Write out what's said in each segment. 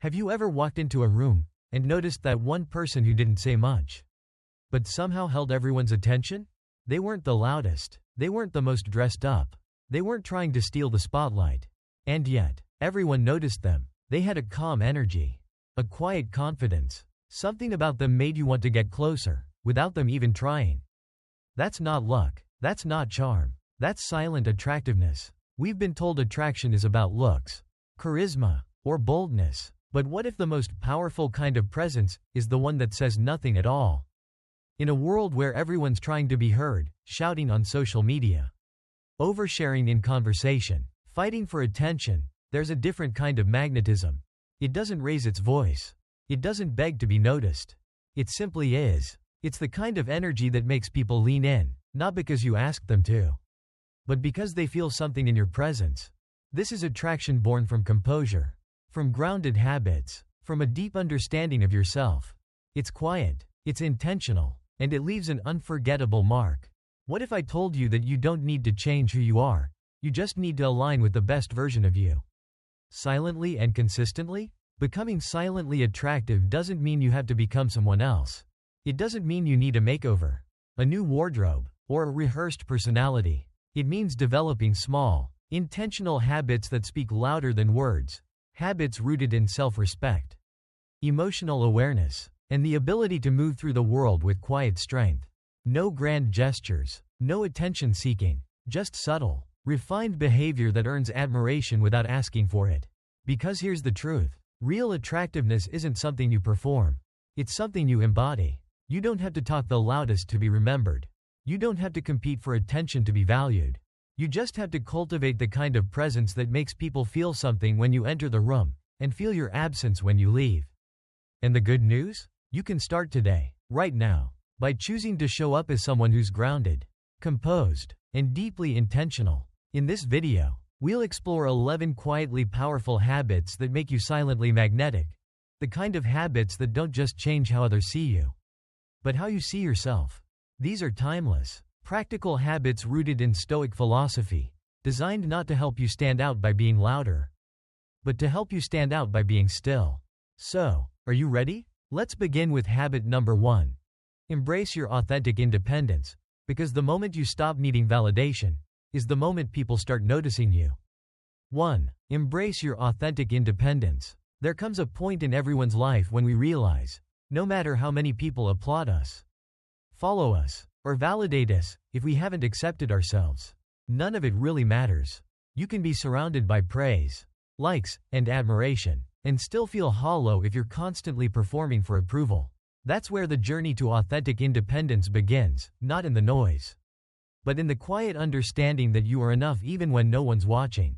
Have you ever walked into a room and noticed that one person who didn't say much, but somehow held everyone's attention? They weren't the loudest, they weren't the most dressed up, they weren't trying to steal the spotlight. And yet, everyone noticed them. They had a calm energy, a quiet confidence. Something about them made you want to get closer, without them even trying. That's not luck, that's not charm, that's silent attractiveness. We've been told attraction is about looks, charisma, or boldness. But what if the most powerful kind of presence is the one that says nothing at all? In a world where everyone's trying to be heard, shouting on social media, oversharing in conversation, fighting for attention, there's a different kind of magnetism. It doesn't raise its voice. It doesn't beg to be noticed. It simply is. It's the kind of energy that makes people lean in, not because you ask them to, but because they feel something in your presence. This is attraction born from composure, from grounded habits, from a deep understanding of yourself. It's quiet, it's intentional, and it leaves an unforgettable mark. What if I told you that you don't need to change who you are, you just need to align with the best version of you? Silently and consistently? Becoming silently attractive doesn't mean you have to become someone else. It doesn't mean you need a makeover, a new wardrobe, or a rehearsed personality. It means developing small, intentional habits that speak louder than words, habits rooted in self-respect, emotional awareness, and the ability to move through the world with quiet strength. No grand gestures, no attention-seeking, just subtle, refined behavior that earns admiration without asking for it. Because here's the truth. Real attractiveness isn't something you perform. It's something you embody. You don't have to talk the loudest to be remembered. You don't have to compete for attention to be valued. You just have to cultivate the kind of presence that makes people feel something when you enter the room, and feel your absence when you leave. And the good news? You can start today, right now, by choosing to show up as someone who's grounded, composed, and deeply intentional. In this video, we'll explore 11 quietly powerful habits that make you silently magnetic. The kind of habits that don't just change how others see you, but how you see yourself. These are timeless, practical habits rooted in Stoic philosophy, designed not to help you stand out by being louder, but to help you stand out by being still. So, are you ready? Let's begin with habit number 1. Embrace your authentic independence, because the moment you stop needing validation is the moment people start noticing you. 1. Embrace your authentic independence. There comes a point in everyone's life when we realize, no matter how many people applaud us, follow us, or validate us, if we haven't accepted ourselves, none of it really matters. You can be surrounded by praise, likes, and admiration, and still feel hollow if you're constantly performing for approval. That's where the journey to authentic independence begins, not in the noise, but in the quiet understanding that you are enough even when no one's watching.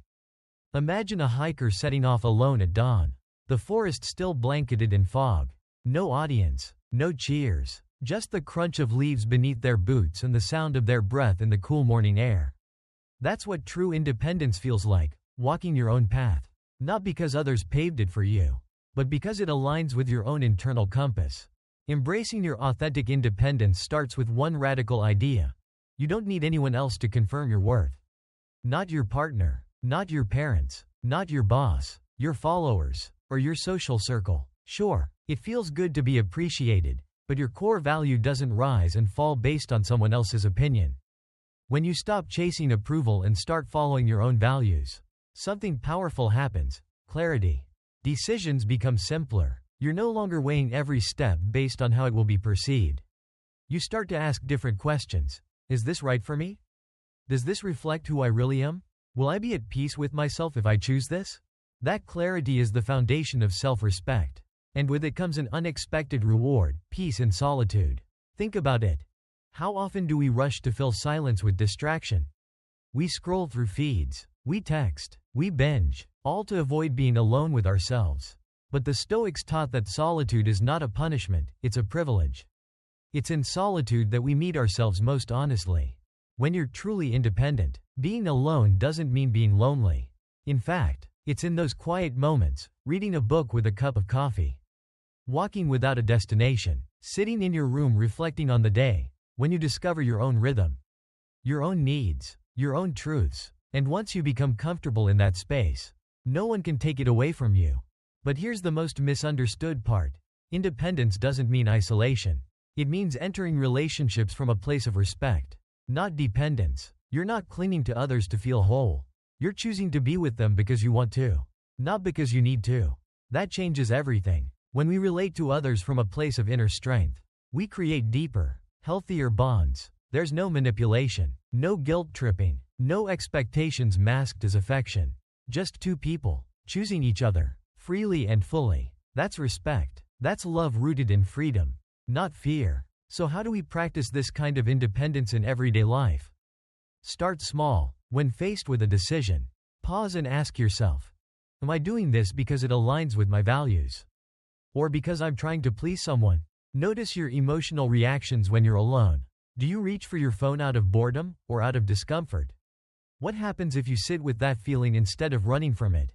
Imagine a hiker setting off alone at dawn. The forest still blanketed in fog. No audience, no cheers, just the crunch of leaves beneath their boots and the sound of their breath in the cool morning air. That's what true independence feels like, walking your own path. Not because others paved it for you, but because it aligns with your own internal compass. Embracing your authentic independence starts with one radical idea. You don't need anyone else to confirm your worth. Not your partner, not your parents, not your boss, your followers, or your social circle. Sure, it feels good to be appreciated, but your core value doesn't rise and fall based on someone else's opinion. When you stop chasing approval and start following your own values, something powerful happens: clarity. Decisions become simpler. You're no longer weighing every step based on how it will be perceived. You start to ask different questions. Is this right for me? Does this reflect who I really am? Will I be at peace with myself if I choose this? That clarity is the foundation of self-respect. And with it comes an unexpected reward: peace in solitude. Think about it. How often do we rush to fill silence with distraction? We scroll through feeds, we text, we binge, all to avoid being alone with ourselves. But the Stoics taught that solitude is not a punishment, it's a privilege. It's in solitude that we meet ourselves most honestly. When you're truly independent, being alone doesn't mean being lonely. In fact, it's in those quiet moments, reading a book with a cup of coffee, walking without a destination, sitting in your room reflecting on the day, when you discover your own rhythm, your own needs, your own truths. And once you become comfortable in that space, no one can take it away from you. But here's the most misunderstood part. Independence doesn't mean isolation. It means entering relationships from a place of respect, not dependence. You're not clinging to others to feel whole. You're choosing to be with them because you want to, not because you need to. That changes everything. When we relate to others from a place of inner strength, we create deeper, healthier bonds. There's no manipulation, no guilt tripping, no expectations masked as affection. Just two people, choosing each other, freely and fully. That's respect. That's love rooted in freedom, not fear. So how do we practice this kind of independence in everyday life? Start small. When faced with a decision, pause and ask yourself, am I doing this because it aligns with my values? Or because I'm trying to please someone? Notice your emotional reactions when you're alone. Do you reach for your phone out of boredom or out of discomfort? What happens if you sit with that feeling instead of running from it?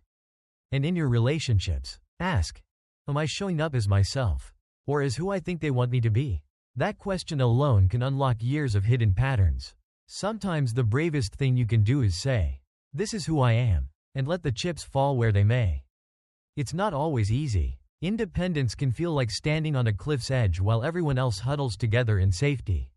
And in your relationships, ask, am I showing up as myself? Or as who I think they want me to be? That question alone can unlock years of hidden patterns. Sometimes the bravest thing you can do is say, this is who I am, and let the chips fall where they may. It's not always easy. Independence can feel like standing on a cliff's edge while everyone else huddles together in safety.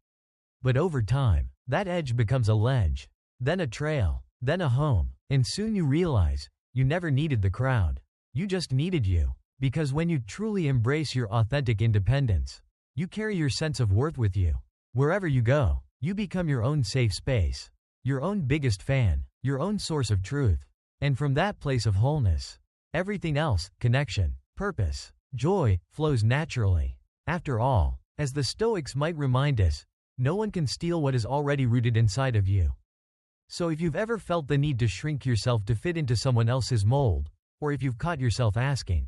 But over time, that edge becomes a ledge, then a trail, then a home, and soon you realize, you never needed the crowd. You just needed you. Because when you truly embrace your authentic independence, you carry your sense of worth with you. Wherever you go, you become your own safe space, your own biggest fan, your own source of truth. And from that place of wholeness, everything else, connection, purpose, joy, flows naturally. After all, as the Stoics might remind us, no one can steal what is already rooted inside of you. So if you've ever felt the need to shrink yourself to fit into someone else's mold, or if you've caught yourself asking,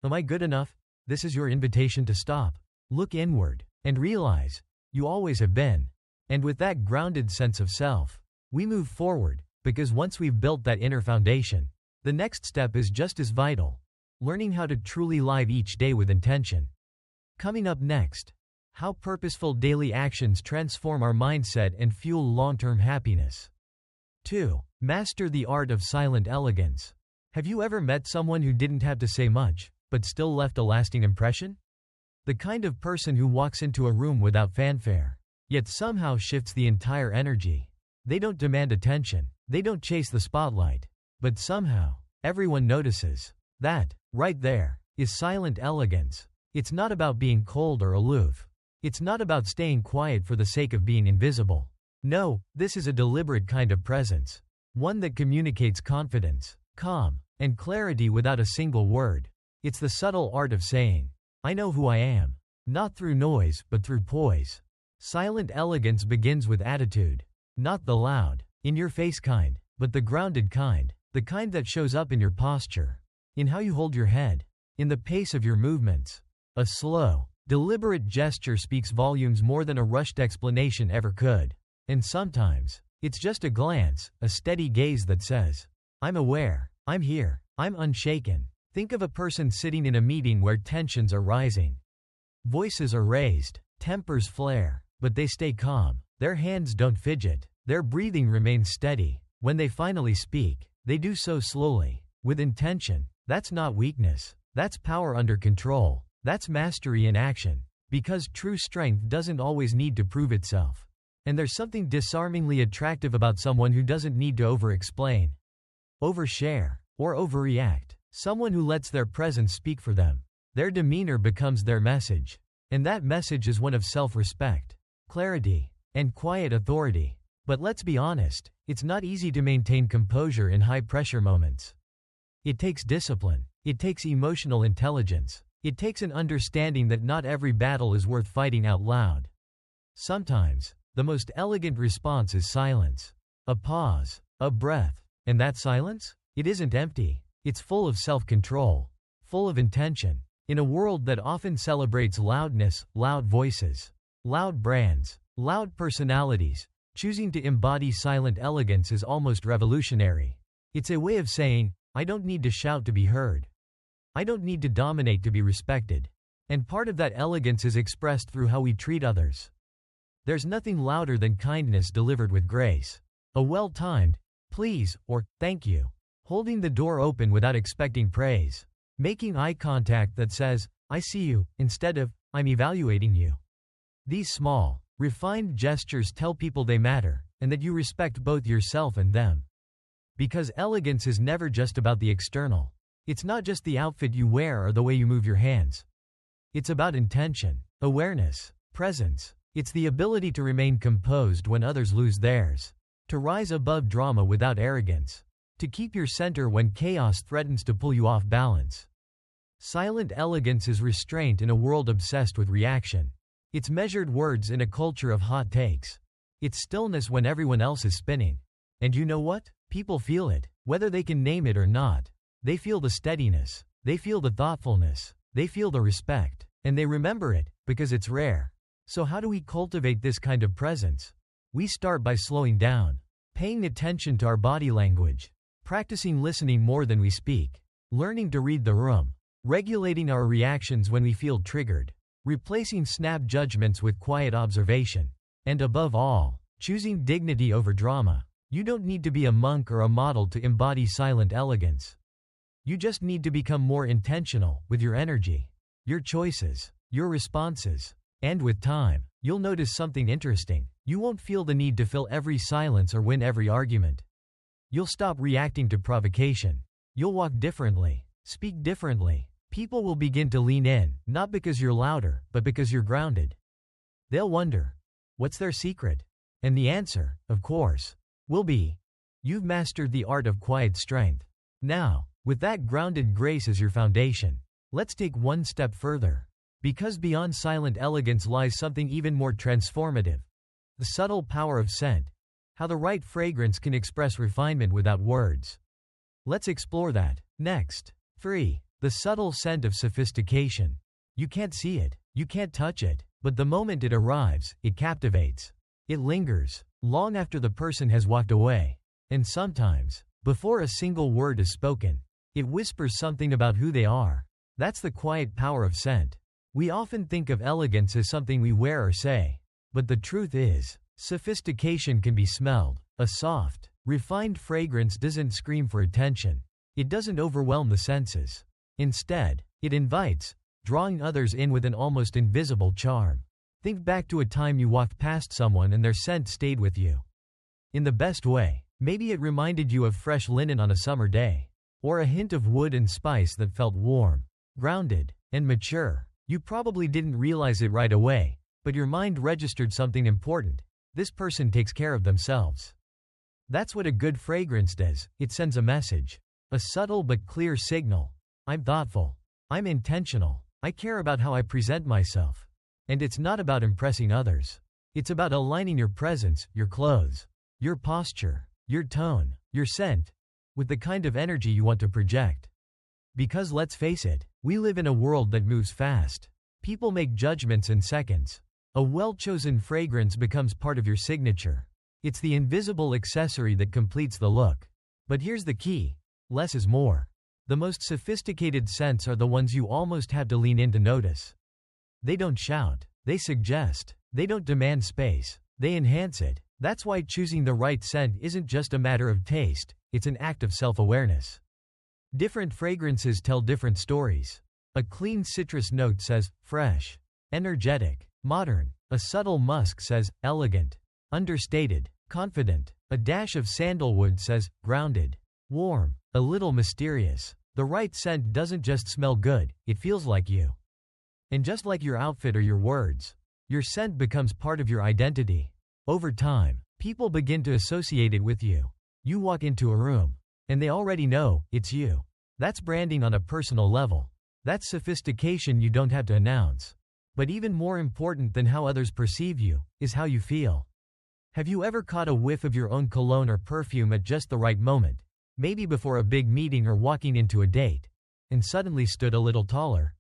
am I good enough? This is your invitation to stop, look inward, and realize, you always have been. And with that grounded sense of self, we move forward, because once we've built that inner foundation, the next step is just as vital, learning how to truly live each day with intention. Coming up next, how purposeful daily actions transform our mindset and fuel long-term happiness. 2. Master the art of silent elegance. Have you ever met someone who didn't have to say much, but still left a lasting impression? The kind of person who walks into a room without fanfare, yet somehow shifts the entire energy. They don't demand attention, they don't chase the spotlight, but somehow, everyone notices. That, right there, is silent elegance. It's not about being cold or aloof. It's not about staying quiet for the sake of being invisible. No, this is a deliberate kind of presence. One that communicates confidence, calm, and clarity without a single word. It's the subtle art of saying, I know who I am. Not through noise, but through poise. Silent elegance begins with attitude. Not the loud, in-your-face kind, but the grounded kind. The kind that shows up in your posture, in how you hold your head, in the pace of your movements. A slow, deliberate gesture speaks volumes more than a rushed explanation ever could. And sometimes, it's just a glance, a steady gaze that says, I'm aware, I'm here, I'm unshaken. Think of a person sitting in a meeting where tensions are rising. Voices are raised, tempers flare, but they stay calm. Their hands don't fidget, their breathing remains steady. When they finally speak, they do so slowly, with intention. That's not weakness, that's power under control. That's mastery in action. Because true strength doesn't always need to prove itself. And there's something disarmingly attractive about someone who doesn't need to over-explain, overshare, or overreact. Someone who lets their presence speak for them. Their demeanor becomes their message. And that message is one of self-respect, clarity, and quiet authority. But let's be honest, it's not easy to maintain composure in high-pressure moments. It takes discipline. It takes emotional intelligence. It takes an understanding that not every battle is worth fighting out loud. Sometimes, the most elegant response is silence. A pause, a breath. And that silence? It isn't empty. It's full of self-control, full of intention. In a world that often celebrates loudness, loud voices, loud brands, loud personalities, choosing to embody silent elegance is almost revolutionary. It's a way of saying, I don't need to shout to be heard. I don't need to dominate to be respected. And part of that elegance is expressed through how we treat others. There's nothing louder than kindness delivered with grace. A well-timed, please, or thank you. Holding the door open without expecting praise. Making eye contact that says, I see you, instead of, I'm evaluating you. These small, refined gestures tell people they matter, and that you respect both yourself and them. Because elegance is never just about the external. It's not just the outfit you wear or the way you move your hands. It's about intention, awareness, presence. It's the ability to remain composed when others lose theirs. To rise above drama without arrogance. To keep your center when chaos threatens to pull you off balance. Silent elegance is restraint in a world obsessed with reaction. It's measured words in a culture of hot takes. It's stillness when everyone else is spinning. And you know what? People feel it, whether they can name it or not. They feel the steadiness. They feel the thoughtfulness. They feel the respect. And they remember it, because it's rare. So how do we cultivate this kind of presence? We start by slowing down, paying attention to our body language, practicing listening more than we speak, learning to read the room, regulating our reactions when we feel triggered, replacing snap judgments with quiet observation, and above all, choosing dignity over drama. You don't need to be a monk or a model to embody silent elegance. You just need to become more intentional with your energy, your choices, your responses. And with time, you'll notice something interesting. You won't feel the need to fill every silence or win every argument. You'll stop reacting to provocation. You'll walk differently, speak differently. People will begin to lean in, not because you're louder, but because you're grounded. They'll wonder, what's their secret? And the answer, of course, will be, you've mastered the art of quiet strength. Now, with that grounded grace as your foundation, let's take one step further. Because beyond silent elegance lies something even more transformative. The subtle power of scent. How the right fragrance can express refinement without words. Let's explore that. Next. 3. The subtle scent of sophistication. You can't see it, you can't touch it, but the moment it arrives, it captivates. It lingers, long after the person has walked away. And sometimes, before a single word is spoken, it whispers something about who they are. That's the quiet power of scent. We often think of elegance as something we wear or say. But the truth is, sophistication can be smelled. A soft, refined fragrance doesn't scream for attention. It doesn't overwhelm the senses. Instead, it invites, drawing others in with an almost invisible charm. Think back to a time you walked past someone and their scent stayed with you. In the best way, maybe it reminded you of fresh linen on a summer day. Or a hint of wood and spice that felt warm, grounded, and mature. You probably didn't realize it right away, but your mind registered something important. This person takes care of themselves. That's what a good fragrance does. It sends a message. A subtle but clear signal. I'm thoughtful. I'm intentional. I care about how I present myself. And it's not about impressing others. It's about aligning your presence, your clothes, your posture, your tone, your scent, with the kind of energy you want to project. Because let's face it, we live in a world that moves fast. People make judgments in seconds. A well-chosen fragrance becomes part of your signature. It's the invisible accessory that completes the look. But here's the key. Less is more. The most sophisticated scents are the ones you almost have to lean in to notice. They don't shout. They suggest. They don't demand space. They enhance it. That's why choosing the right scent isn't just a matter of taste, it's an act of self-awareness. Different fragrances tell different stories. A clean citrus note says, fresh, energetic, modern. A subtle musk says, elegant, understated, confident. A dash of sandalwood says, grounded, warm, a little mysterious. The right scent doesn't just smell good, it feels like you. And just like your outfit or your words, your scent becomes part of your identity. Over time, people begin to associate it with you. You walk into a room, and they already know it's you. That's branding on a personal level. That's sophistication you don't have to announce. But even more important than how others perceive you, is how you feel. Have you ever caught a whiff of your own cologne or perfume at just the right moment? Maybe before a big meeting or walking into a date, and suddenly stood a little taller.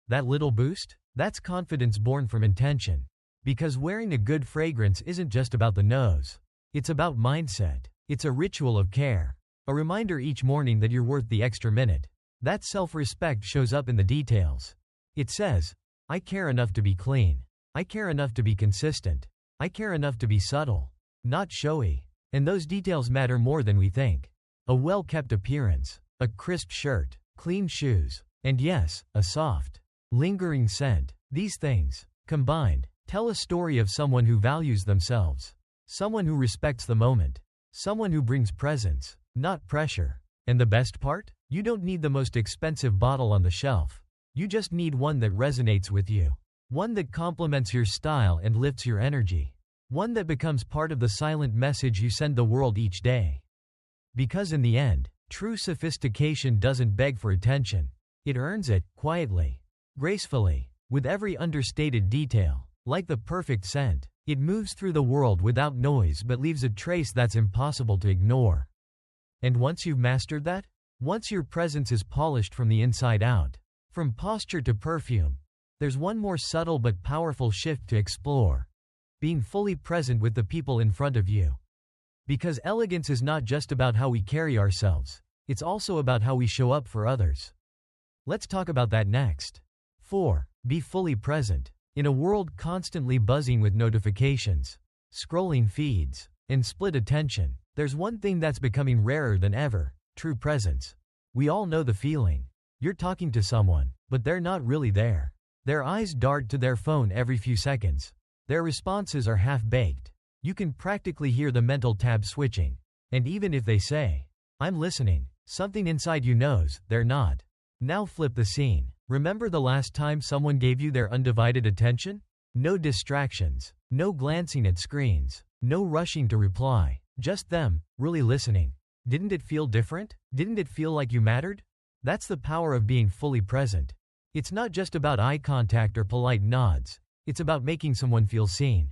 That little boost? That's confidence born from intention. Because wearing a good fragrance isn't just about the nose. It's about mindset. It's a ritual of care. A reminder each morning that you're worth the extra minute. That self-respect shows up in the details. It says, I care enough to be clean. I care enough to be consistent. I care enough to be subtle, not showy. And those details matter more than we think. A well-kept appearance, a crisp shirt, clean shoes, And yes, a soft, lingering scent. These things, combined, tell a story of someone who values themselves, someone who respects the moment, someone who brings presence, not pressure. And the best part? You don't need the most expensive bottle on the shelf. You just need one that resonates with you. One that complements your style and lifts your energy. One that becomes part of the silent message you send the world each day. Because in the end, true sophistication doesn't beg for attention. It earns it, quietly, gracefully, with every understated detail. Like the perfect scent, it moves through the world without noise but leaves a trace that's impossible to ignore. And once you've mastered that, once your presence is polished from the inside out, from posture to perfume, there's one more subtle but powerful shift to explore. Being fully present with the people in front of you. Because elegance is not just about how we carry ourselves, it's also about how we show up for others. Let's talk about that next. 4. Be fully present. In a world constantly buzzing with notifications, scrolling feeds, and split attention, there's one thing that's becoming rarer than ever: true presence. We all know the feeling. You're talking to someone, but they're not really there. Their eyes dart to their phone every few seconds. Their responses are half-baked. You can practically hear the mental tab switching. And even if they say, "I'm listening," something inside you knows they're not. Now flip the scene. Remember the last time someone gave you their undivided attention? No distractions, no glancing at screens, no rushing to reply. Just them, really listening. Didn't it feel different? Didn't it feel like you mattered? That's the power of being fully present. It's not just about eye contact or polite nods. It's about making someone feel seen,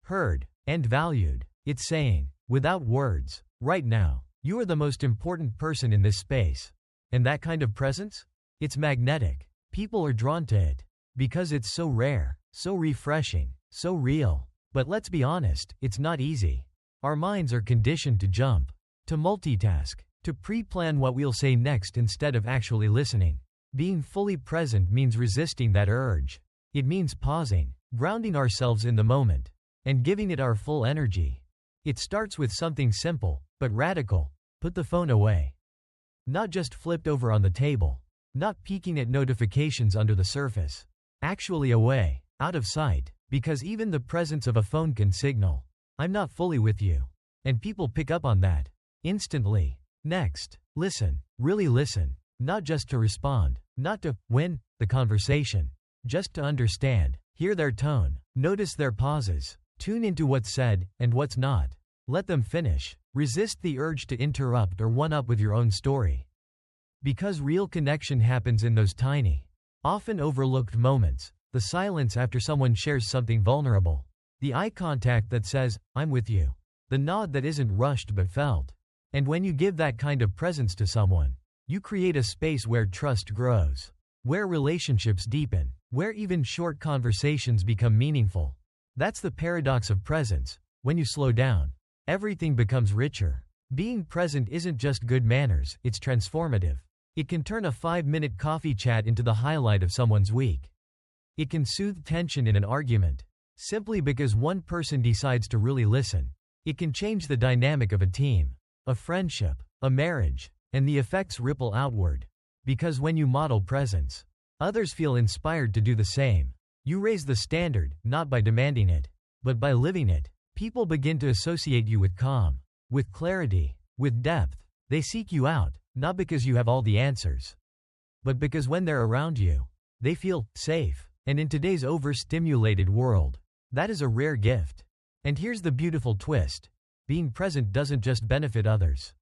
heard, and valued. It's saying, without words, right now, you are the most important person in this space. And that kind of presence? It's magnetic. People are drawn to it. Because it's so rare, so refreshing, so real. But let's be honest, it's not easy. Our minds are conditioned to jump, to multitask, to pre-plan what we'll say next instead of actually listening. Being fully present means resisting that urge. It means pausing, grounding ourselves in the moment, and giving it our full energy. It starts with something simple, but radical. Put the phone away. Not just flipped over on the table. Not peeking at notifications under the surface. Actually away, out of sight, because even the presence of a phone can signal, "I'm not fully with you." And people pick up on that instantly. Next, listen, really listen, not just to respond, not to win the conversation, just to understand, hear their tone, notice their pauses, tune into what's said and what's not. Let them finish. Resist the urge to interrupt or one-up with your own story. Because real connection happens in those tiny, often overlooked moments, the silence after someone shares something vulnerable, the eye contact that says, "I'm with you," the nod that isn't rushed but felt. And when you give that kind of presence to someone, you create a space where trust grows, where relationships deepen, where even short conversations become meaningful. That's the paradox of presence. When you slow down, everything becomes richer. Being present isn't just good manners, it's transformative. It can turn a 5-minute coffee chat into the highlight of someone's week. It can soothe tension in an argument, simply because one person decides to really listen. It can change the dynamic of a team, a friendship, a marriage, and the effects ripple outward. Because when you model presence, others feel inspired to do the same. You raise the standard, not by demanding it, but by living it. People begin to associate you with calm, with clarity, with depth. They seek you out, not because you have all the answers, but because when they're around you, they feel safe. And in today's overstimulated world, that is a rare gift. And here's the beautiful twist. Being present doesn't just benefit others.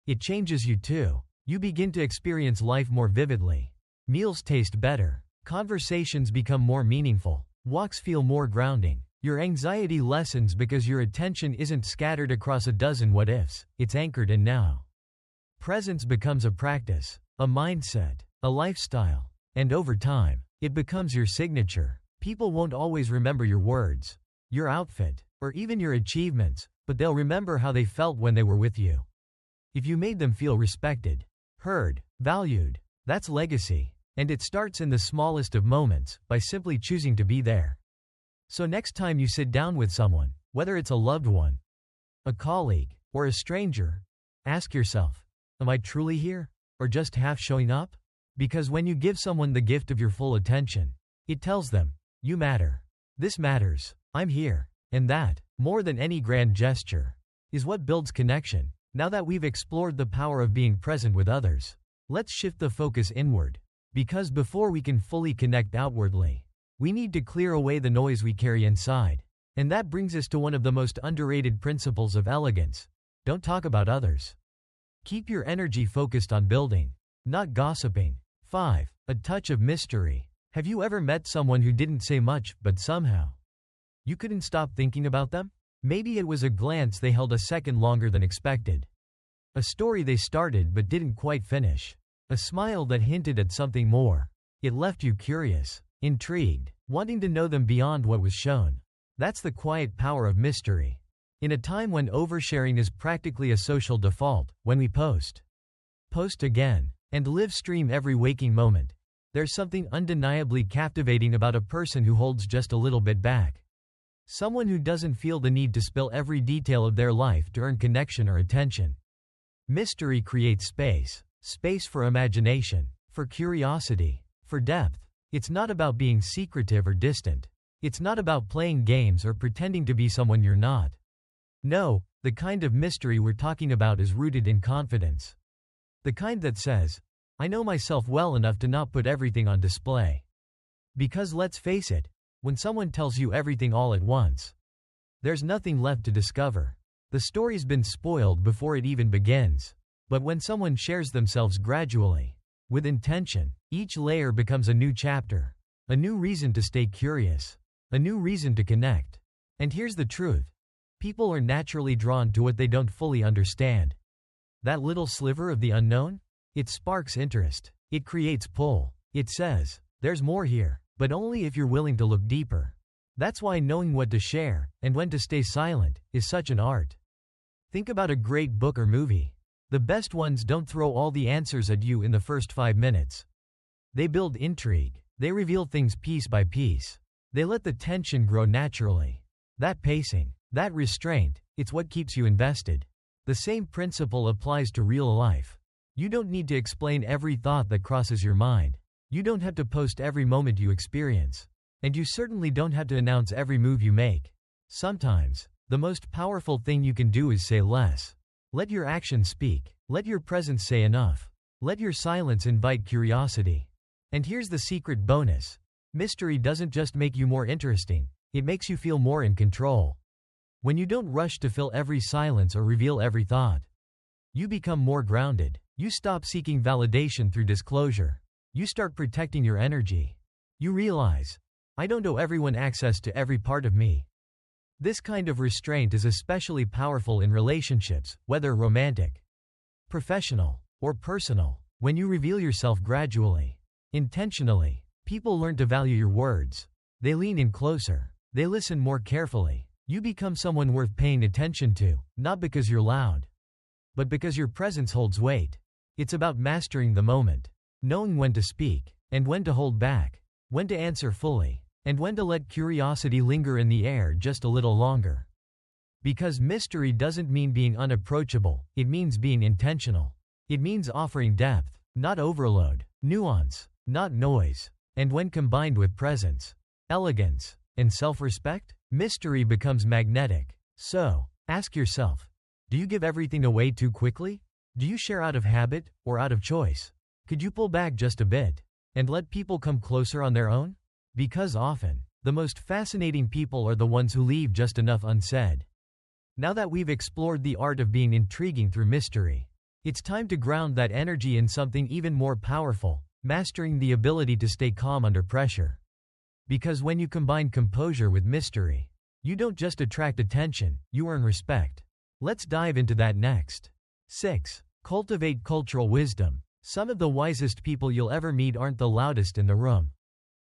It changes you too. You begin to experience life more vividly. Meals taste better. Conversations become more meaningful. Walks feel more grounding. Your anxiety lessens because your attention isn't scattered across a dozen what-ifs, it's anchored in now. Presence becomes a practice, a mindset, a lifestyle, and over time, it becomes your signature. People won't always remember your words, your outfit, or even your achievements, but they'll remember how they felt when they were with you. If you made them feel respected, heard, valued, that's legacy, and it starts in the smallest of moments, by simply choosing to be there. So next time you sit down with someone, whether it's a loved one, a colleague, or a stranger, ask yourself, am I truly here, or just half showing up? Because when you give someone the gift of your full attention, it tells them, you matter. This matters. I'm here. And that, more than any grand gesture, is what builds connection. Now that we've explored the power of being present with others, let's shift the focus inward. Because before we can fully connect outwardly, we need to clear away the noise we carry inside. And that brings us to one of the most underrated principles of elegance. Don't talk about others. Keep your energy focused on building, not gossiping. 5. A touch of mystery. Have you ever met someone who didn't say much, but somehow you couldn't stop thinking about them? Maybe it was a glance they held a second longer than expected. A story they started but didn't quite finish. A smile that hinted at something more. It left you curious, intrigued, wanting to know them beyond what was shown. That's the quiet power of mystery. In a time when oversharing is practically a social default, when we post again, and live stream every waking moment, there's something undeniably captivating about a person who holds just a little bit back. Someone who doesn't feel the need to spill every detail of their life to earn connection or attention. Mystery creates space. Space for imagination, for curiosity, for depth. It's not about being secretive or distant. It's not about playing games or pretending to be someone you're not. No, the kind of mystery we're talking about is rooted in confidence. The kind that says, I know myself well enough to not put everything on display. Because let's face it, when someone tells you everything all at once, there's nothing left to discover. The story's been spoiled before it even begins. But when someone shares themselves gradually, with intention, each layer becomes a new chapter, a new reason to stay curious, a new reason to connect. And here's the truth. People are naturally drawn to what they don't fully understand. That little sliver of the unknown? It sparks interest. It creates pull. It says, there's more here, but only if you're willing to look deeper. That's why knowing what to share, and when to stay silent, is such an art. Think about a great book or movie. The best ones don't throw all the answers at you in the first 5 minutes. They build intrigue. They reveal things piece by piece. They let the tension grow naturally. That pacing, that restraint, it's what keeps you invested. The same principle applies to real life. You don't need to explain every thought that crosses your mind. You don't have to post every moment you experience. And you certainly don't have to announce every move you make. Sometimes, the most powerful thing you can do is say less. Let your actions speak. Let your presence say enough. Let your silence invite curiosity. And here's the secret bonus. Mystery doesn't just make you more interesting, it makes you feel more in control. When you don't rush to fill every silence or reveal every thought, you become more grounded. You stop seeking validation through disclosure. You start protecting your energy. You realize, I don't owe everyone access to every part of me. This kind of restraint is especially powerful in relationships, whether romantic, professional, or personal. When you reveal yourself gradually, intentionally, people learn to value your words. They lean in closer. They listen more carefully. You become someone worth paying attention to, not because you're loud, but because your presence holds weight. It's about mastering the moment, knowing when to speak, and when to hold back, when to answer fully, and when to let curiosity linger in the air just a little longer. Because mystery doesn't mean being unapproachable, it means being intentional. It means offering depth, not overload, nuance, not noise. And when combined with presence, elegance, and self-respect, mystery becomes magnetic. So, ask yourself, do you give everything away too quickly? Do you share out of habit, or out of choice? Could you pull back just a bit, and let people come closer on their own? Because often, the most fascinating people are the ones who leave just enough unsaid. Now that we've explored the art of being intriguing through mystery, it's time to ground that energy in something even more powerful, mastering the ability to stay calm under pressure. Because when you combine composure with mystery, you don't just attract attention, you earn respect. Let's dive into that next. 6. Cultivate cultural wisdom. Some of the wisest people you'll ever meet aren't the loudest in the room.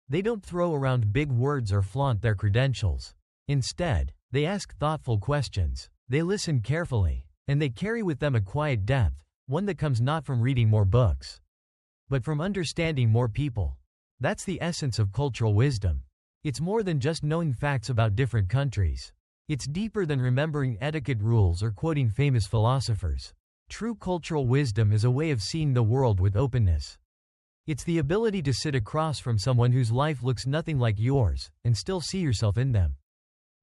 They don't throw around big words or flaunt their credentials. Instead, they ask thoughtful questions, they listen carefully, and they carry with them a quiet depth, one that comes not from reading more books, but from understanding more people. That's the essence of cultural wisdom. It's more than just knowing facts about different countries. It's deeper than remembering etiquette rules or quoting famous philosophers. True cultural wisdom is a way of seeing the world with openness. It's the ability to sit across from someone whose life looks nothing like yours and still see yourself in them.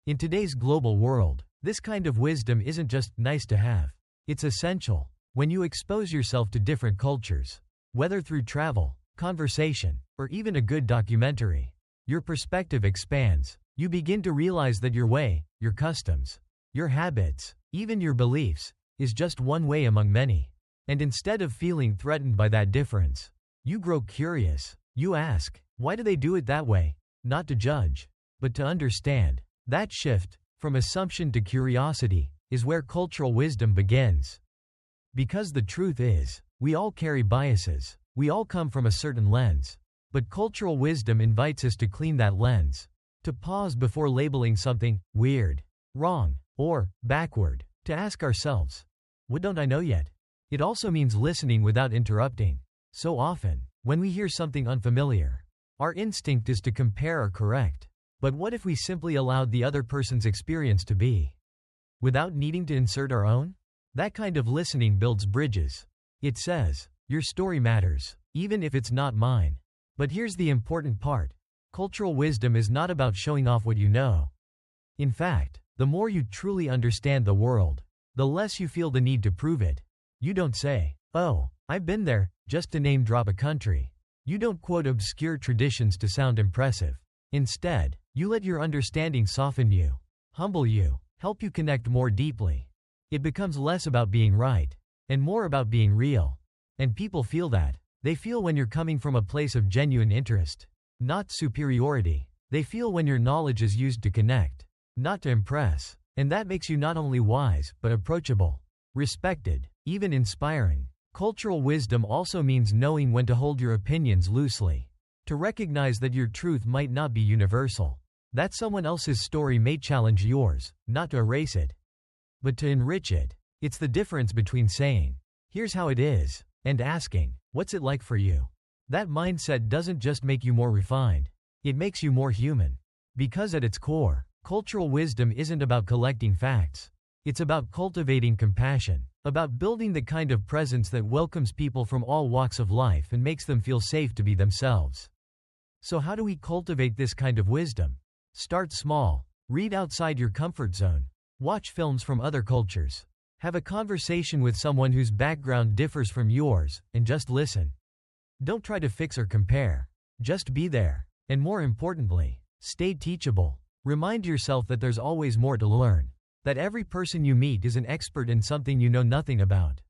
In today's global world, this kind of wisdom isn't just nice to have. It's essential. When you expose yourself to different cultures, whether through travel, conversation, or even a good documentary, your perspective expands. You begin to realize that your way, your customs, your habits, even your beliefs, is just one way among many. And instead of feeling threatened by that difference, you grow curious. You ask, why do they do it that way? Not to judge, but to understand. That shift, from assumption to curiosity, is where cultural wisdom begins. Because the truth is, we all carry biases. We all come from a certain lens. But cultural wisdom invites us to clean that lens. To pause before labeling something weird, wrong, or backward. To ask ourselves, what don't I know yet? It also means listening without interrupting. So often, when we hear something unfamiliar, our instinct is to compare or correct. But what if we simply allowed the other person's experience to be, without needing to insert our own? That kind of listening builds bridges. It says, your story matters, even if it's not mine. But here's the important part. Cultural wisdom is not about showing off what you know. In fact, the more you truly understand the world, the less you feel the need to prove it. You don't say, oh, I've been there, just to name drop a country. You don't quote obscure traditions to sound impressive. Instead, you let your understanding soften you, humble you, help you connect more deeply. It becomes less about being right, and more about being real. And people feel that. They feel when you're coming from a place of genuine interest, not superiority. They feel when your knowledge is used to connect, not to impress. And that makes you not only wise, but approachable, respected, even inspiring. Cultural wisdom also means knowing when to hold your opinions loosely, to recognize that your truth might not be universal, that someone else's story may challenge yours, not to erase it, but to enrich it. It's the difference between saying, here's how it is, and asking, what's it like for you? That mindset doesn't just make you more refined, it makes you more human. Because at its core, cultural wisdom isn't about collecting facts. It's about cultivating compassion, about building the kind of presence that welcomes people from all walks of life and makes them feel safe to be themselves. So how do we cultivate this kind of wisdom? Start small. Read outside your comfort zone. Watch films from other cultures. Have a conversation with someone whose background differs from yours, and just listen. Don't try to fix or compare. Just be there. And more importantly, stay teachable. Remind yourself that there's always more to learn. That every person you meet is an expert in something you know nothing about.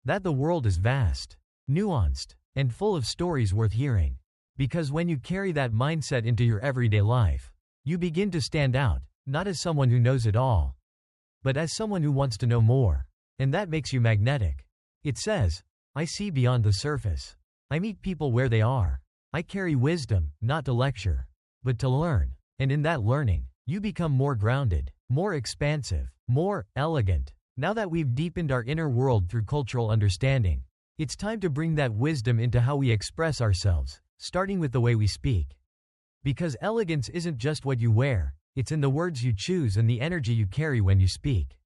That the world is vast, nuanced, and full of stories worth hearing. Because when you carry that mindset into your everyday life, you begin to stand out, not as someone who knows it all, but as someone who wants to know more. And that makes you magnetic. It says, I see beyond the surface. I meet people where they are. I carry wisdom, not to lecture, but to learn. And in that learning, you become more grounded, more expansive, more elegant. Now that we've deepened our inner world through cultural understanding, it's time to bring that wisdom into how we express ourselves, starting with the way we speak. Because elegance isn't just what you wear, it's in the words you choose and the energy you carry when you speak.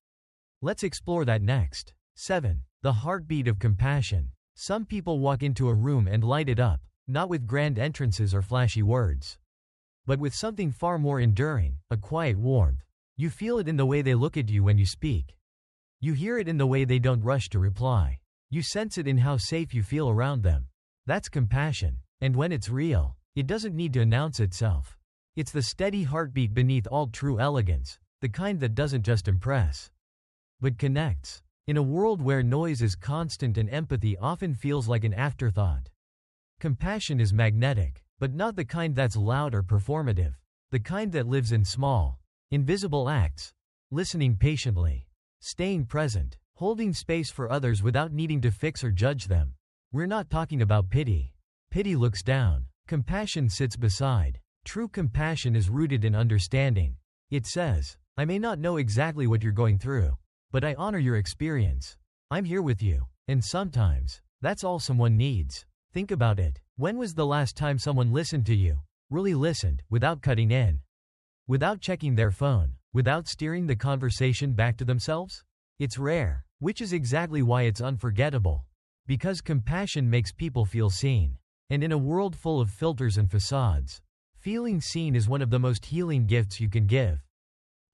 Let's explore that next. 7. The heartbeat of compassion. Some people walk into a room and light it up, not with grand entrances or flashy words, but with something far more enduring, a quiet warmth. You feel it in the way they look at you when you speak. You hear it in the way they don't rush to reply. You sense it in how safe you feel around them. That's compassion. And when it's real, it doesn't need to announce itself. It's the steady heartbeat beneath all true elegance, the kind that doesn't just impress, but connects. In a world where noise is constant and empathy often feels like an afterthought, compassion is magnetic, but not the kind that's loud or performative. The kind that lives in small, invisible acts. Listening patiently, staying present, holding space for others without needing to fix or judge them. We're not talking about pity. Pity looks down. Compassion sits beside. True compassion is rooted in understanding. It says, I may not know exactly what you're going through, but I honor your experience. I'm here with you. And sometimes, that's all someone needs. Think about it. When was the last time someone listened to you? Really listened, without cutting in, without checking their phone, without steering the conversation back to themselves? It's rare, which is exactly why it's unforgettable. Because compassion makes people feel seen. And in a world full of filters and facades, feeling seen is one of the most healing gifts you can give.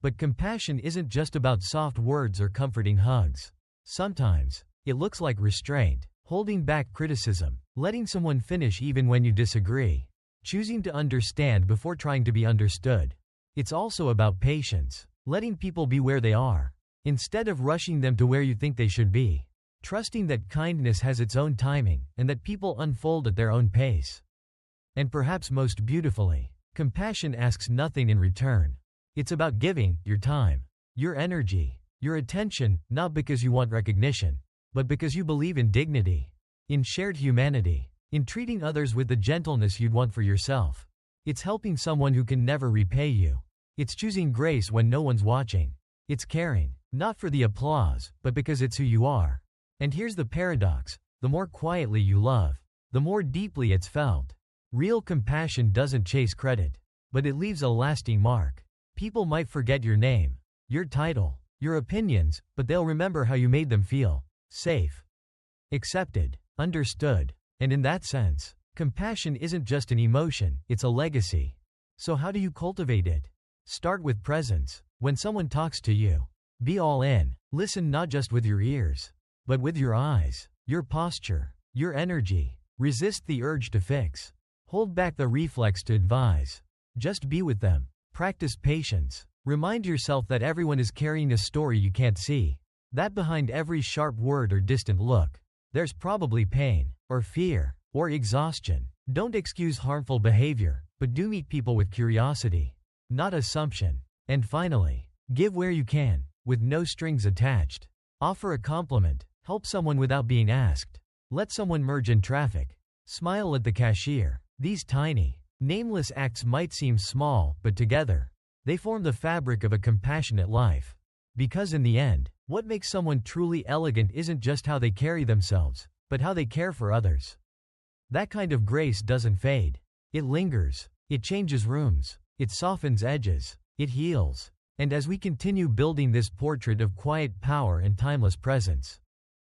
But compassion isn't just about soft words or comforting hugs. Sometimes, it looks like restraint, holding back criticism, letting someone finish even when you disagree, choosing to understand before trying to be understood. It's also about patience, letting people be where they are, instead of rushing them to where you think they should be, trusting that kindness has its own timing and that people unfold at their own pace. And perhaps most beautifully, compassion asks nothing in return. It's about giving your time, your energy, your attention, not because you want recognition, but because you believe in dignity, in shared humanity, in treating others with the gentleness you'd want for yourself. It's helping someone who can never repay you. It's choosing grace when no one's watching. It's caring, not for the applause, but because it's who you are. And here's the paradox: the more quietly you love, the more deeply it's felt. Real compassion doesn't chase credit, but it leaves a lasting mark. People might forget your name, your title, your opinions, but they'll remember how you made them feel safe, accepted, understood. And in that sense, compassion isn't just an emotion, it's a legacy. So how do you cultivate it? Start with presence. When someone talks to you, be all in. Listen not just with your ears, but with your eyes, your posture, your energy. Resist the urge to fix. Hold back the reflex to advise. Just be with them. Practice patience. Remind yourself that everyone is carrying a story you can't see. That behind every sharp word or distant look, there's probably pain, or fear, or exhaustion. Don't excuse harmful behavior, but do meet people with curiosity, not assumption. And finally, give where you can, with no strings attached. Offer a compliment, help someone without being asked. Let someone merge in traffic. Smile at the cashier. These tiny, nameless acts might seem small, but together, they form the fabric of a compassionate life. Because in the end, what makes someone truly elegant isn't just how they carry themselves, but how they care for others. That kind of grace doesn't fade. It lingers. It changes rooms. It softens edges. It heals. And as we continue building this portrait of quiet power and timeless presence,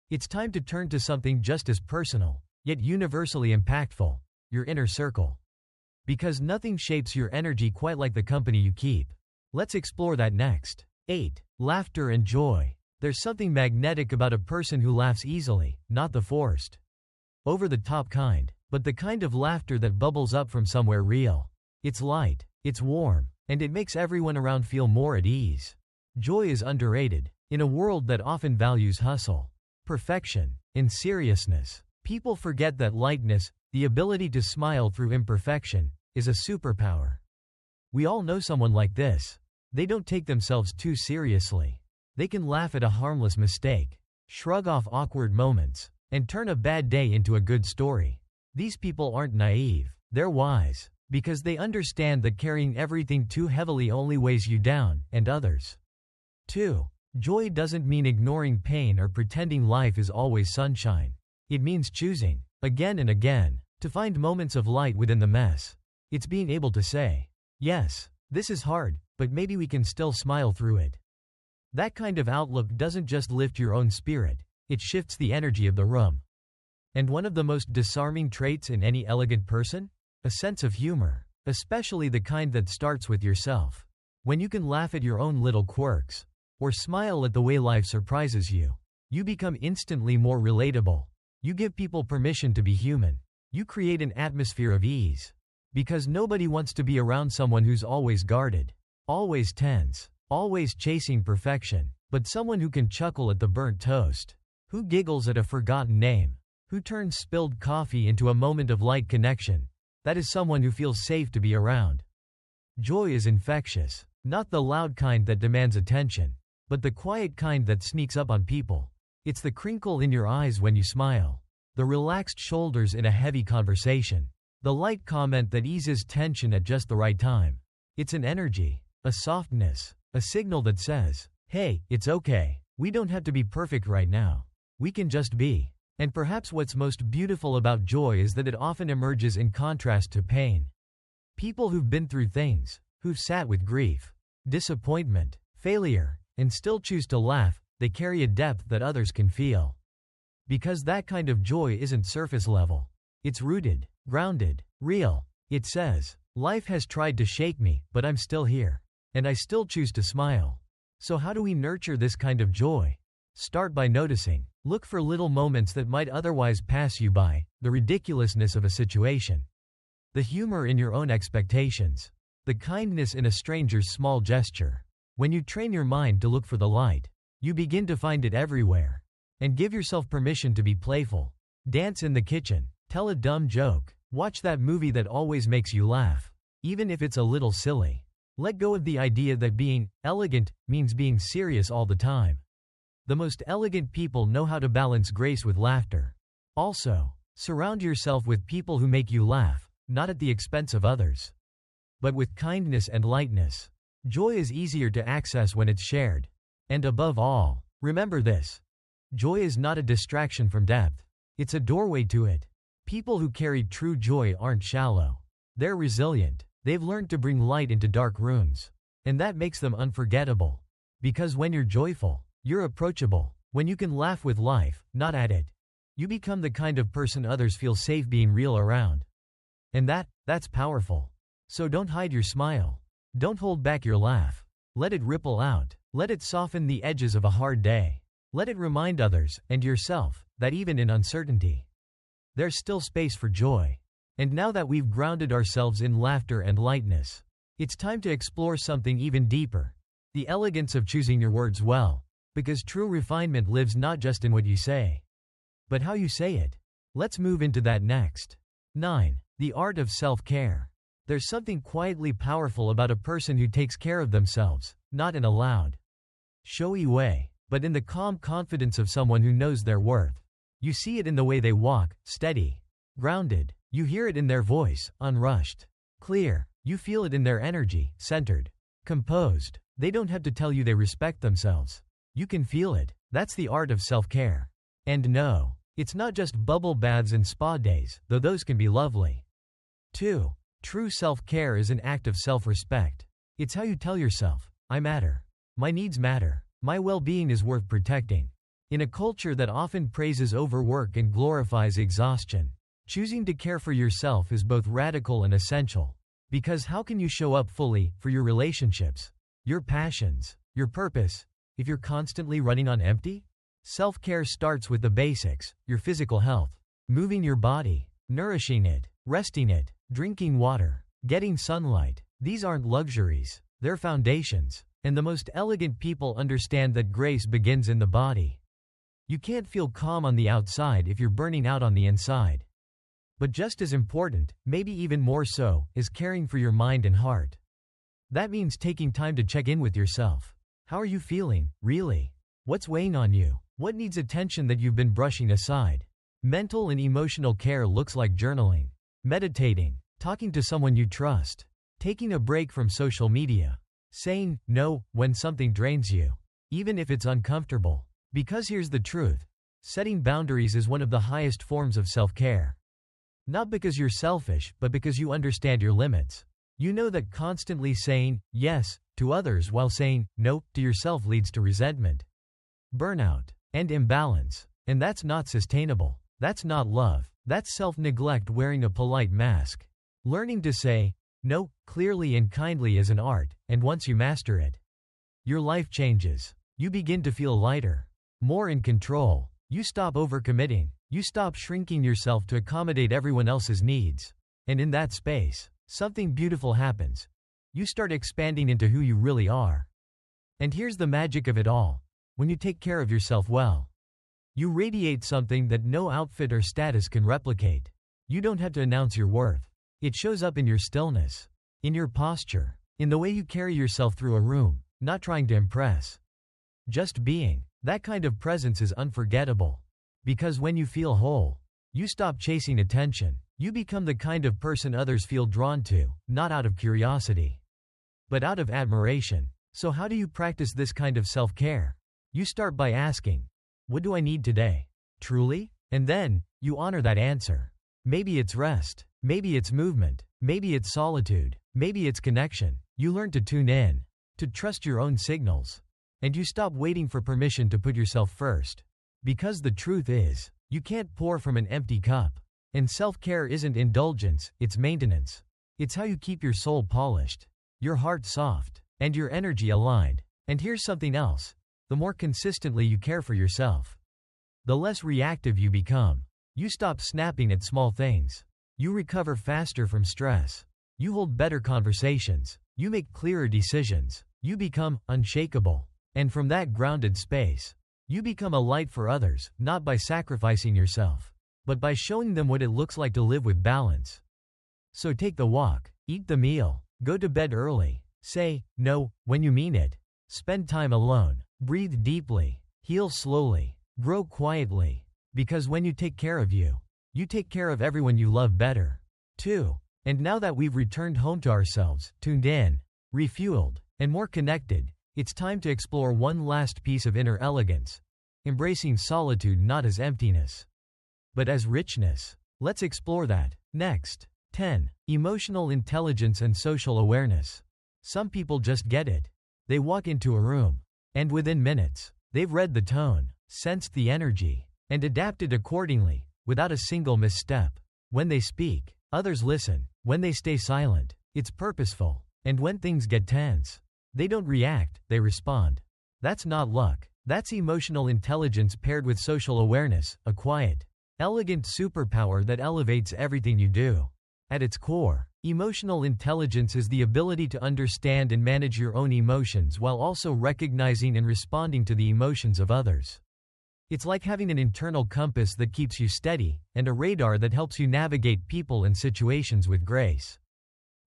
it's time to turn to something just as personal, yet universally impactful: your inner circle. Because nothing shapes your energy quite like the company you keep. Let's explore that next. 8. Laughter and joy. There's something magnetic about a person who laughs easily, not the forced, over-the-top kind, but the kind of laughter that bubbles up from somewhere real. It's light, it's warm, and it makes everyone around feel more at ease. Joy is underrated. In a world that often values hustle, perfection, and seriousness, people forget that lightness, the ability to smile through imperfection, is a superpower. We all know someone like this. They don't take themselves too seriously. They can laugh at a harmless mistake, shrug off awkward moments, and turn a bad day into a good story. These people aren't naive, they're wise, because they understand that carrying everything too heavily only weighs you down and others. 2. Joy doesn't mean ignoring pain or pretending life is always sunshine. It means choosing, again and again, to find moments of light within the mess. It's being able to say, yes, this is hard, but maybe we can still smile through it. That kind of outlook doesn't just lift your own spirit, it shifts the energy of the room. And one of the most disarming traits in any elegant person? A sense of humor, especially the kind that starts with yourself. When you can laugh at your own little quirks, or smile at the way life surprises you, you become instantly more relatable. You give people permission to be human. You create an atmosphere of ease. Because nobody wants to be around someone who's always guarded, always tense, always chasing perfection, but someone who can chuckle at the burnt toast, who giggles at a forgotten name, who turns spilled coffee into a moment of light connection. That is someone who feels safe to be around. Joy is infectious, not the loud kind that demands attention, but the quiet kind that sneaks up on people. It's the crinkle in your eyes when you smile, the relaxed shoulders in a heavy conversation, the light comment that eases tension at just the right time. It's an energy, a softness, a signal that says, hey, it's okay, we don't have to be perfect right now. We can just be. And perhaps what's most beautiful about joy is that it often emerges in contrast to pain. People who've been through things, who've sat with grief, disappointment, failure, and still choose to laugh, they carry a depth that others can feel. Because that kind of joy isn't surface level. It's rooted, grounded, real. It says, life has tried to shake me, but I'm still here. And I still choose to smile. So how do we nurture this kind of joy? Start by noticing. Look for little moments that might otherwise pass you by, the ridiculousness of a situation, the humor in your own expectations, the kindness in a stranger's small gesture. When you train your mind to look for the light, you begin to find it everywhere. And give yourself permission to be playful. Dance in the kitchen, tell a dumb joke, watch that movie that always makes you laugh, even if it's a little silly. Let go of the idea that being elegant means being serious all the time. The most elegant people know how to balance grace with laughter. Also, surround yourself with people who make you laugh, not at the expense of others, but with kindness and lightness. Joy is easier to access when it's shared. And above all, remember this. Joy is not a distraction from depth. It's a doorway to it. People who carry true joy aren't shallow. They're resilient. They've learned to bring light into dark rooms. And that makes them unforgettable. Because when you're joyful, you're approachable. When you can laugh with life, not at it, you become the kind of person others feel safe being real around. And that's powerful. So don't hide your smile. Don't hold back your laugh. Let it ripple out. Let it soften the edges of a hard day. Let it remind others, and yourself, that even in uncertainty, there's still space for joy. And now that we've grounded ourselves in laughter and lightness, it's time to explore something even deeper. The elegance of choosing your words well. Because true refinement lives not just in what you say, but how you say it. Let's move into that next. 9. The art of self-care. There's something quietly powerful about a person who takes care of themselves, not in a loud, showy way, but in the calm confidence of someone who knows their worth. You see it in the way they walk, steady, grounded. You hear it in their voice, unrushed, clear. You feel it in their energy, centered, composed. They don't have to tell you they respect themselves. You can feel it. That's the art of self-care. And no, it's not just bubble baths and spa days, though those can be lovely. 2. True self-care is an act of self-respect. It's how you tell yourself, I matter. My needs matter. My well-being is worth protecting. In a culture that often praises overwork and glorifies exhaustion, choosing to care for yourself is both radical and essential. Because how can you show up fully for your relationships, your passions, your purpose, if you're constantly running on empty? Self-care starts with the basics, your physical health, moving your body, nourishing it, resting it, drinking water, getting sunlight. These aren't luxuries, they're foundations. And the most elegant people understand that grace begins in the body. You can't feel calm on the outside if you're burning out on the inside. But just as important, maybe even more so, is caring for your mind and heart. That means taking time to check in with yourself. How are you feeling, really? What's weighing on you? What needs attention that you've been brushing aside? Mental and emotional care looks like journaling, meditating, talking to someone you trust, taking a break from social media, saying no when something drains you, even if it's uncomfortable. Because here's the truth. Setting boundaries is one of the highest forms of self-care. Not because you're selfish, but because you understand your limits. You know that constantly saying yes to others while saying no to yourself leads to resentment, burnout, and imbalance. And that's not sustainable. That's not love. That's self-neglect wearing a polite mask. Learning to say no clearly and kindly is an art, and once you master it, your life changes. You begin to feel lighter, more in control. You stop overcommitting. You stop shrinking yourself to accommodate everyone else's needs. And in that space, something beautiful happens. You start expanding into who you really are. And here's the magic of it all. When you take care of yourself well, you radiate something that no outfit or status can replicate. You don't have to announce your worth. It shows up in your stillness, in your posture, in the way you carry yourself through a room, not trying to impress. Just being. That kind of presence is unforgettable. Because when you feel whole, you stop chasing attention. You become the kind of person others feel drawn to, not out of curiosity, but out of admiration. So how do you practice this kind of self-care? You start by asking, what do I need today? Truly? And then, you honor that answer. Maybe it's rest. Maybe it's movement. Maybe it's solitude. Maybe it's connection. You learn to tune in, to trust your own signals. And you stop waiting for permission to put yourself first. Because the truth is, you can't pour from an empty cup. And self-care isn't indulgence, it's maintenance. It's how you keep your soul polished, your heart soft, and your energy aligned. And here's something else. The more consistently you care for yourself, the less reactive you become. You stop snapping at small things. You recover faster from stress. You hold better conversations. You make clearer decisions. You become unshakable. And from that grounded space, you become a light for others, not by sacrificing yourself, but by showing them what it looks like to live with balance. So take the walk, eat the meal, go to bed early, say no when you mean it, spend time alone, breathe deeply, heal slowly, grow quietly, because when you take care of you, you take care of everyone you love better, too. And now that we've returned home to ourselves, tuned in, refueled, and more connected, it's time to explore one last piece of inner elegance, embracing solitude not as emptiness, but as richness. Let's explore that next. 10. Emotional intelligence and social awareness. Some people just get it. They walk into a room, and within minutes, they've read the tone, sensed the energy, and adapted accordingly, without a single misstep. When they speak, others listen. When they stay silent, it's purposeful. And when things get tense, they don't react, they respond. That's not luck. That's emotional intelligence paired with social awareness, a quiet, elegant superpower that elevates everything you do. At its core, emotional intelligence is the ability to understand and manage your own emotions while also recognizing and responding to the emotions of others. It's like having an internal compass that keeps you steady, and a radar that helps you navigate people and situations with grace.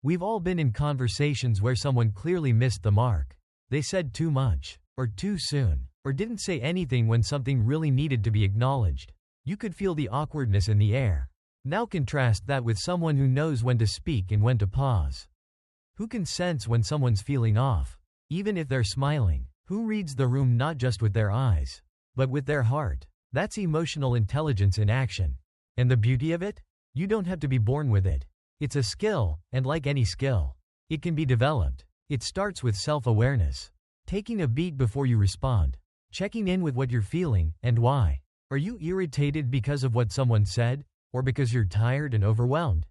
We've all been in conversations where someone clearly missed the mark. They said too much, or too soon, or didn't say anything when something really needed to be acknowledged. You could feel the awkwardness in the air. Now contrast that with someone who knows when to speak and when to pause. Who can sense when someone's feeling off, even if they're smiling? Who reads the room not just with their eyes, but with their heart? That's emotional intelligence in action. And the beauty of it? You don't have to be born with it. It's a skill, and like any skill, it can be developed. It starts with self-awareness. Taking a beat before you respond. Checking in with what you're feeling, and why. Are you irritated because of what someone said? Or because you're tired and overwhelmed?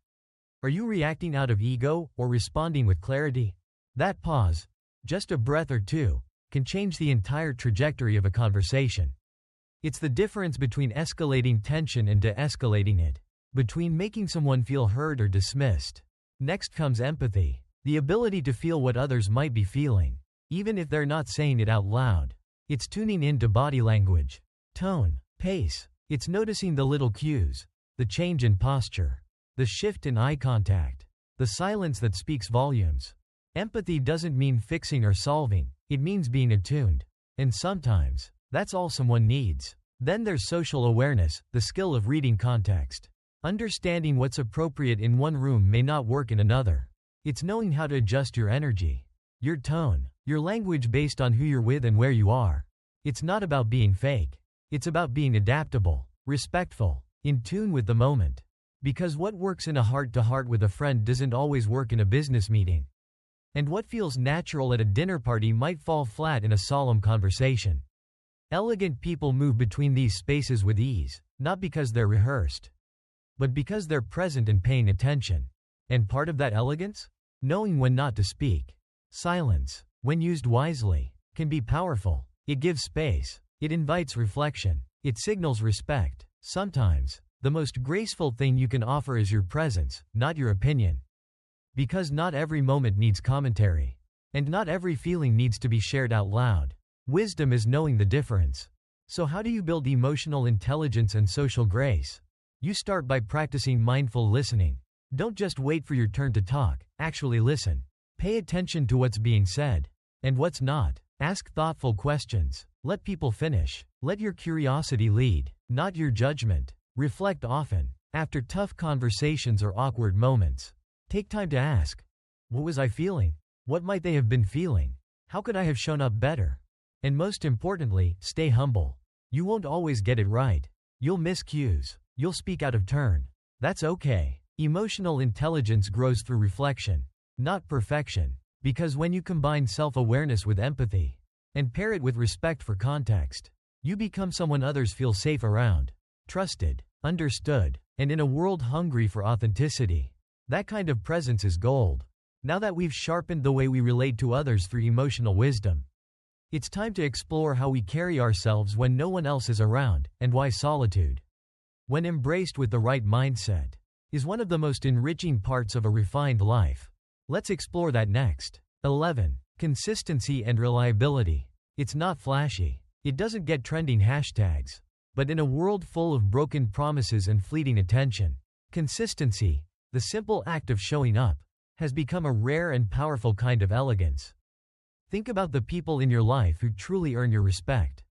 Are you reacting out of ego, or responding with clarity? That pause, just a breath or two, can change the entire trajectory of a conversation. It's the difference between escalating tension and de-escalating it, between making someone feel heard or dismissed. Next comes empathy, the ability to feel what others might be feeling, even if they're not saying it out loud. It's tuning into body language, tone, pace. It's noticing the little cues, the change in posture, the shift in eye contact, the silence that speaks volumes. Empathy doesn't mean fixing or solving, it means being attuned. And sometimes, that's all someone needs. Then there's social awareness, the skill of reading context. Understanding what's appropriate in one room may not work in another. It's knowing how to adjust your energy, your tone, your language based on who you're with and where you are. It's not about being fake. It's about being adaptable, respectful, in tune with the moment. Because what works in a heart-to-heart with a friend doesn't always work in a business meeting. And what feels natural at a dinner party might fall flat in a solemn conversation. Elegant people move between these spaces with ease, not because they're rehearsed, but because they're present and paying attention. And part of that elegance? Knowing when not to speak. Silence, when used wisely, can be powerful. It gives space. It invites reflection. It signals respect. Sometimes, the most graceful thing you can offer is your presence, not your opinion. Because not every moment needs commentary. And not every feeling needs to be shared out loud. Wisdom is knowing the difference. So how do you build emotional intelligence and social grace? You start by practicing mindful listening. Don't just wait for your turn to talk, actually listen. Pay attention to what's being said, and what's not. Ask thoughtful questions. Let people finish. Let your curiosity lead, not your judgment. Reflect often. After tough conversations or awkward moments, take time to ask, what was I feeling? What might they have been feeling? How could I have shown up better? And most importantly, stay humble. You won't always get it right. You'll miss cues. You'll speak out of turn. That's okay. Emotional intelligence grows through reflection, not perfection. Because when you combine self-awareness with empathy, and pair it with respect for context, you become someone others feel safe around, trusted, understood, And in a world hungry for authenticity, that kind of presence is gold. Now that we've sharpened the way we relate to others through emotional wisdom, it's time to explore how we carry ourselves when no one else is around, and why solitude, when embraced with the right mindset, is one of the most enriching parts of a refined life. Let's explore that next. 11. Consistency and reliability. It's not flashy. It doesn't get trending hashtags. But in a world full of broken promises and fleeting attention, consistency, the simple act of showing up, has become a rare and powerful kind of elegance. Think about the people in your life who truly earn your respect.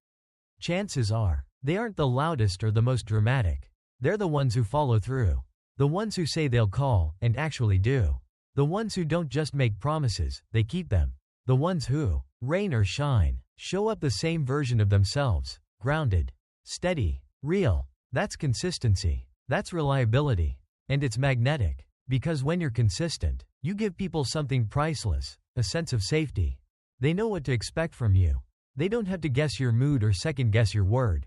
Chances are, they aren't the loudest or the most dramatic. They're the ones who follow through. The ones who say they'll call, and actually do. The ones who don't just make promises, they keep them. The ones who, rain or shine, show up the same version of themselves, grounded, steady, real. That's consistency. That's reliability. And it's magnetic. Because when you're consistent, you give people something priceless, a sense of safety. They know what to expect from you. They don't have to guess your mood or second-guess your word.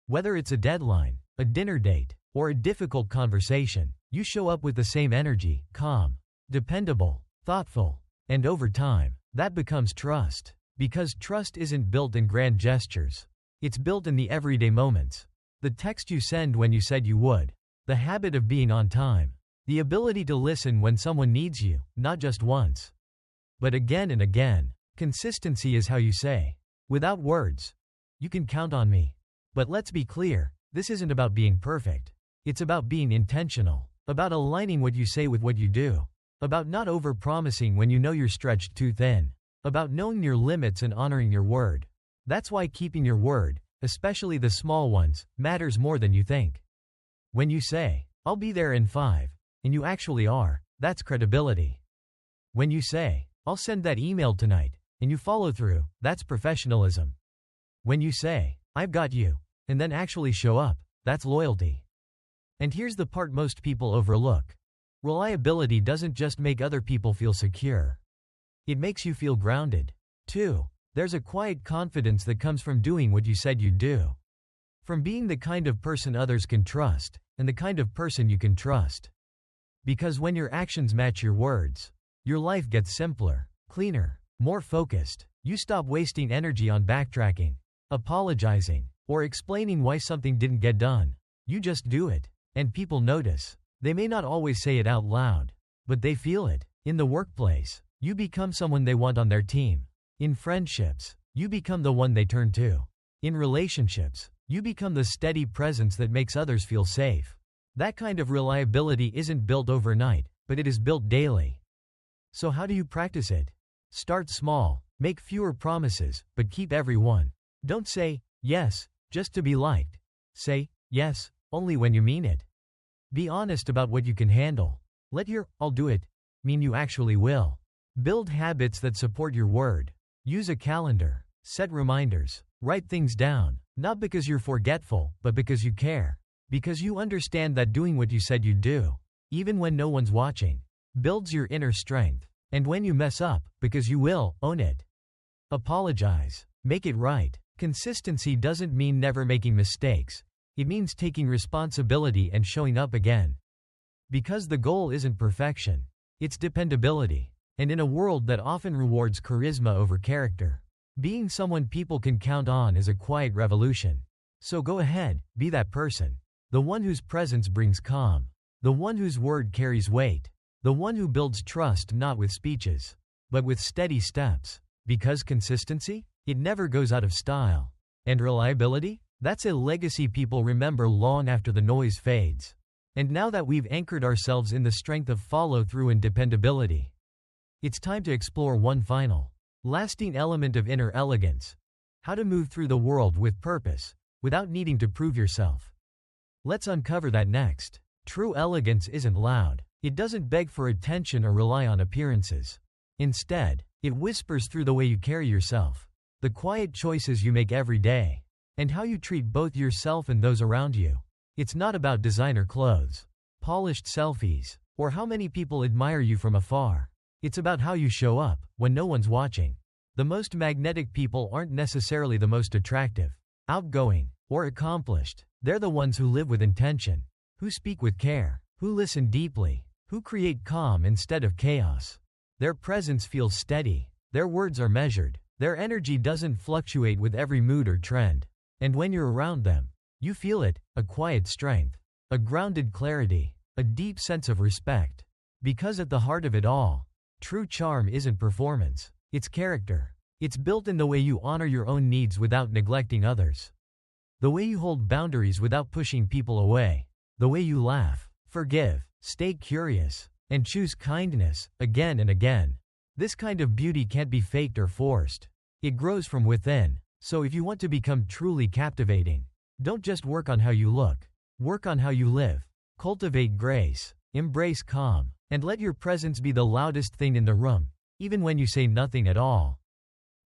Whether it's a deadline, a dinner date, or a difficult conversation, you show up with the same energy, calm, dependable, thoughtful, and over time, that becomes trust. Because trust isn't built in grand gestures. It's built in the everyday moments. The text you send when you said you would. The habit of being on time. The ability to listen when someone needs you, not just once, but again and again. Consistency is how you say, without words, you can count on me. But let's be clear, this isn't about being perfect. It's about being intentional, about aligning what you say with what you do, about not over-promising when you know you're stretched too thin, about knowing your limits and honoring your word. That's why keeping your word, especially the small ones, matters more than you think. When you say, I'll be there in 5, and you actually are, that's credibility. When you say, I'll send that email tonight, and you follow through, that's professionalism. When you say, I've got you, and then actually show up, that's loyalty. And here's the part most people overlook. Reliability doesn't just make other people feel secure. It makes you feel grounded, too. There's a quiet confidence that comes from doing what you said you'd do. From being the kind of person others can trust, and the kind of person you can trust. Because when your actions match your words, your life gets simpler, cleaner, more focused. You stop wasting energy on backtracking, apologizing, or explaining why something didn't get done. You just do it. And people notice. They may not always say it out loud, but they feel it. In the workplace, you become someone they want on their team. In friendships, you become the one they turn to. In relationships, you become the steady presence that makes others feel safe. That kind of reliability isn't built overnight, but it is built daily. So how do you practice it? Start small, make fewer promises, but keep every one. Don't say, yes, just to be liked. Say, yes, only when you mean it. Be honest about what you can handle. Let your, I'll do it, mean you actually will. Build habits that support your word. Use a calendar. Set reminders. Write things down, not because you're forgetful, but because you care. Because you understand that doing what you said you'd do, even when no one's watching, builds your inner strength. And when you mess up, because you will, own it. Apologize. Make it right. Consistency doesn't mean never making mistakes. It means taking responsibility and showing up again. Because the goal isn't perfection. It's dependability. And in a world that often rewards charisma over character, being someone people can count on is a quiet revolution. So go ahead, be that person. The one whose presence brings calm. The one whose word carries weight. The one who builds trust not with speeches, but with steady steps. Because consistency? It never goes out of style. And reliability? That's a legacy people remember long after the noise fades. And now that we've anchored ourselves in the strength of follow-through and dependability, it's time to explore one final, lasting element of inner elegance. How to move through the world with purpose, without needing to prove yourself. Let's uncover that next. True elegance isn't loud. It doesn't beg for attention or rely on appearances. Instead, it whispers through the way you carry yourself, the quiet choices you make every day, and how you treat both yourself and those around you. It's not about designer clothes, polished selfies, or how many people admire you from afar. It's about how you show up when no one's watching. The most magnetic people aren't necessarily the most attractive, outgoing, or accomplished. They're the ones who live with intention, who speak with care, who listen deeply, who create calm instead of chaos. Their presence feels steady, their words are measured, their energy doesn't fluctuate with every mood or trend. And when you're around them, you feel it, a quiet strength, a grounded clarity, a deep sense of respect. Because at the heart of it all, true charm isn't performance, it's character. It's built in the way you honor your own needs without neglecting others. The way you hold boundaries without pushing people away. The way you laugh, forgive, stay curious, and choose kindness, again and again. This kind of beauty can't be faked or forced. It grows from within. So if you want to become truly captivating, don't just work on how you look. Work on how you live. Cultivate grace, embrace calm, and let your presence be the loudest thing in the room, even when you say nothing at all.